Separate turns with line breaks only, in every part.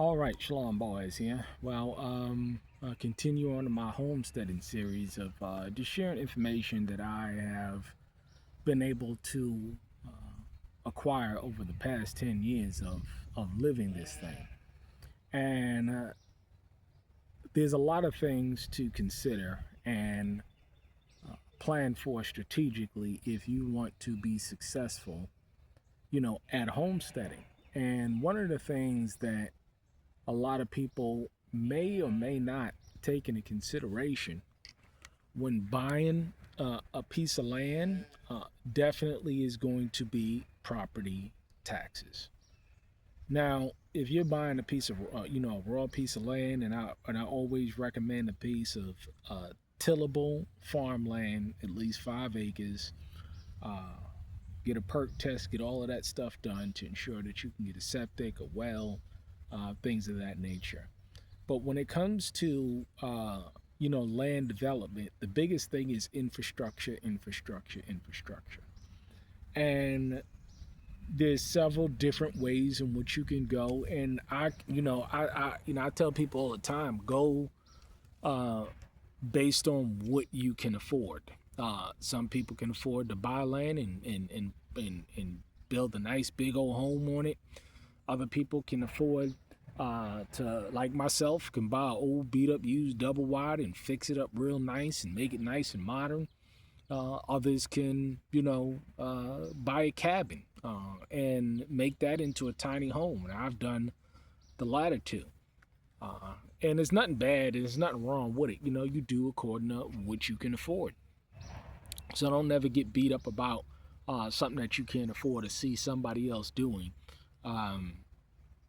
All right, Shalom boys here. Well, continue on to my homesteading series of just sharing information that I have been able to acquire over the past 10 years of living this thing. And there's a lot of things to consider and plan for strategically if you want to be successful, at homesteading. And one of the things that a lot of people may or may not take into consideration when buying a piece of land definitely is going to be property taxes. Now, if you're buying a piece of, a raw piece of land, and I always recommend a piece of tillable farmland, at least 5 acres. Uh, get a perk test, get all of that stuff done to ensure that you can get a septic, a well, things of that nature. But when it comes to land development, the biggest thing is infrastructure, infrastructure, infrastructure. And there's several different ways in which you can go. And I tell people all the time, go uh, based on what you can afford. Some people can afford to buy land and build a nice big old home on it. Other people can afford to, like myself, can buy an old beat up used double wide and fix it up real nice and make it nice and modern. Others can, buy a cabin and make that into a tiny home. And I've done the latter two. And there's nothing bad and there's nothing wrong with it. You do according to what you can afford. So don't never get beat up about something that you can't afford to see somebody else doing. Um,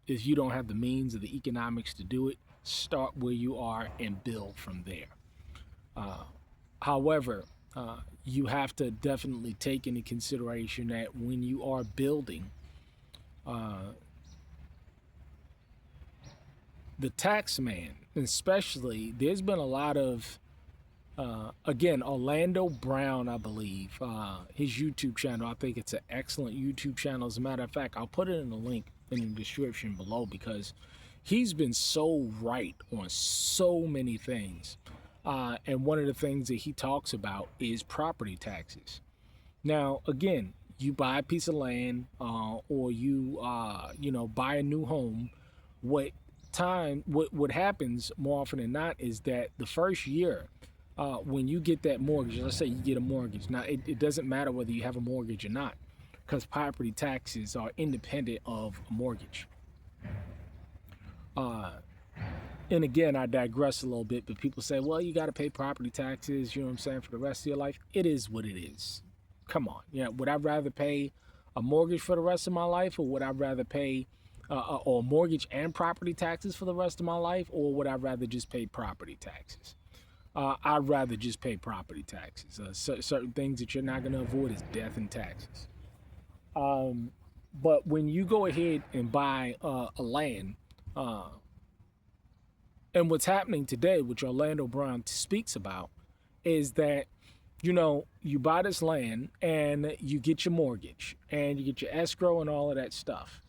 if you don't have the means or the economics to do it, start where you are and build from there. Uh, However, you have to definitely take into consideration that when you are building, uh, the tax man, especially, there's been a lot of, again, Orlando Brown, I believe, his YouTube channel, I think it's an excellent YouTube channel. As a matter of fact, I'll put it in the link in the description below because he's been so right on so many things. And one of the things that he talks about is property taxes. Now, again, you buy a piece of land or you, buy a new home. What happens more often than not is that the first year, when you get that mortgage, let's say you get a mortgage. Now, it doesn't matter whether you have a mortgage or not because property taxes are independent of a mortgage. Uh, and again, I digress a little bit, but people say, well, you got to pay property taxes, you know what I'm saying, for the rest of your life. It is what it is. Come on. Would I rather pay a mortgage for the rest of my life, or would I rather pay or mortgage and property taxes for the rest of my life, or would I rather just pay property taxes? I'd rather just pay property taxes. Certain things that you're not going to avoid is death and taxes. But when you go ahead and buy a land, uh, and what's happening today, which Orlando Brown speaks about, is that, you buy this land and you get your mortgage and you get your escrow and all of that stuff.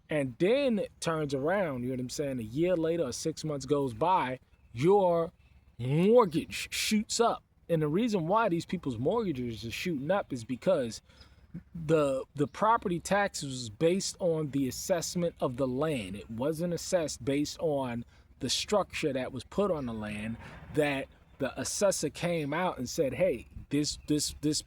And then it turns around, you know what I'm saying, a year later or 6 months goes by, your mortgage shoots up. And the reason why these people's mortgages are shooting up is because the property tax was based on the assessment of the land. It wasn't assessed based on the structure that was put on the land, that the assessor came out and said, hey, this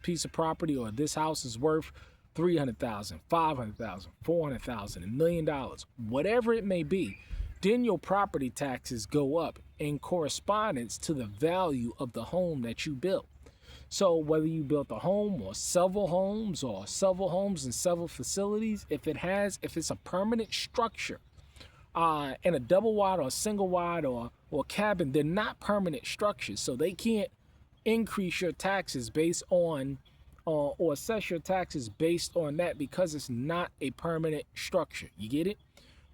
piece of property or this house is worth 300,000, 500,000, 400,000, $1,000,000, whatever it may be. Then your property taxes go up in correspondence to the value of the home that you built. So whether you built a home or several homes and several facilities, if it's a permanent structure, and a double wide or a single wide or cabin, they're not permanent structures. So they can't increase your taxes based on or assess your taxes based on that because it's not a permanent structure. You get it?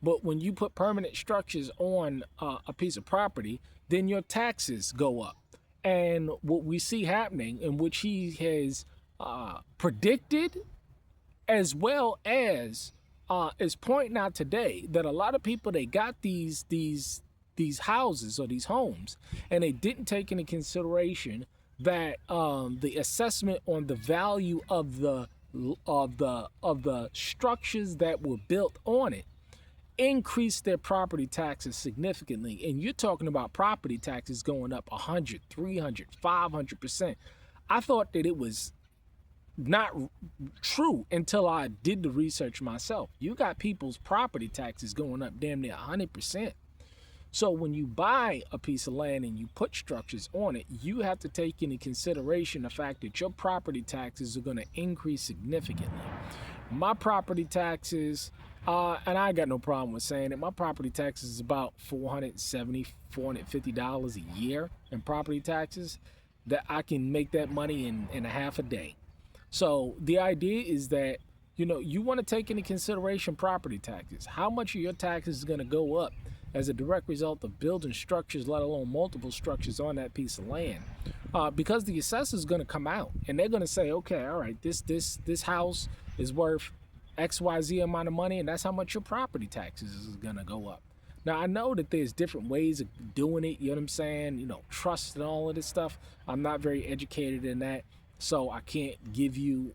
But when you put permanent structures on a piece of property, then your taxes go up. And what we see happening, in which he has predicted, as well as is pointing out today that a lot of people, they got these houses or these homes, and they didn't take into consideration that the assessment on the value of the structures that were built on it increased their property taxes significantly. And you're talking about property taxes going up 100, 300, 500%. I thought that it was not true until I did the research myself. You got people's property taxes going up damn near 100%. So when you buy a piece of land and you put structures on it, you have to take into consideration the fact that your property taxes are going to increase significantly. My property taxes, and I got no problem with saying it, my property taxes is about $470, $450 a year in property taxes. That I can make that money in a half a day. So the idea is that, you want to take into consideration property taxes. How much of your taxes is going to go up as a direct result of building structures, let alone multiple structures on that piece of land? Because the assessor is going to come out and they're going to say, okay, all right, this house is worth XYZ amount of money, and that's how much your property taxes is going to go up. Now, I know that there's different ways of doing it, you know what I'm saying? Trust and all of this stuff. I'm not very educated in that, so I can't give you,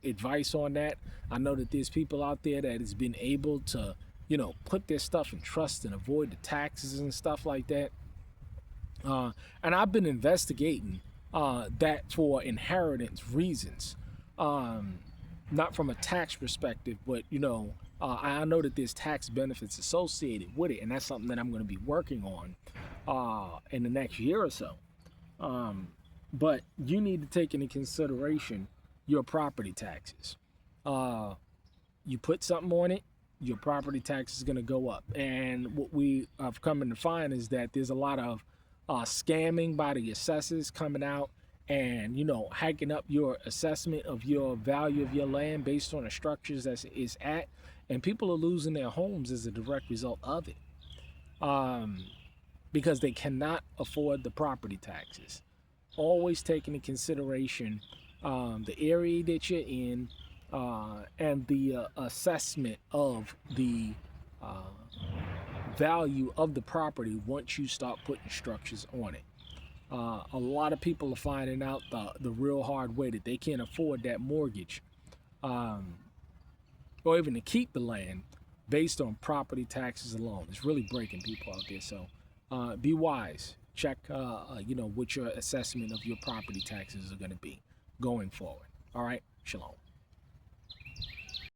advice on that. I know that there's people out there that has been able to, put their stuff in trust and avoid the taxes and stuff like that. And I've been investigating that for inheritance reasons. Not from a tax perspective, but I know that there's tax benefits associated with it, and that's something that I'm going to be working on in the next year or so. But you need to take into consideration your property taxes. You put something on it, your property tax is going to go up. And what we have come to find is that there's a lot of scamming by the assessors coming out and hiking up your assessment of your value of your land based on the structures that it's at, and people are losing their homes as a direct result of it, because they cannot afford the property taxes. Always take into consideration the area that you're in, and the assessment of the value of the property once you start putting structures on it. A lot of people are finding out the real hard way that they can't afford that mortgage, or even to keep the land based on property taxes alone. It's really breaking people out there. So be wise. Check, what your assessment of your property taxes are going to be going forward. All right. Shalom.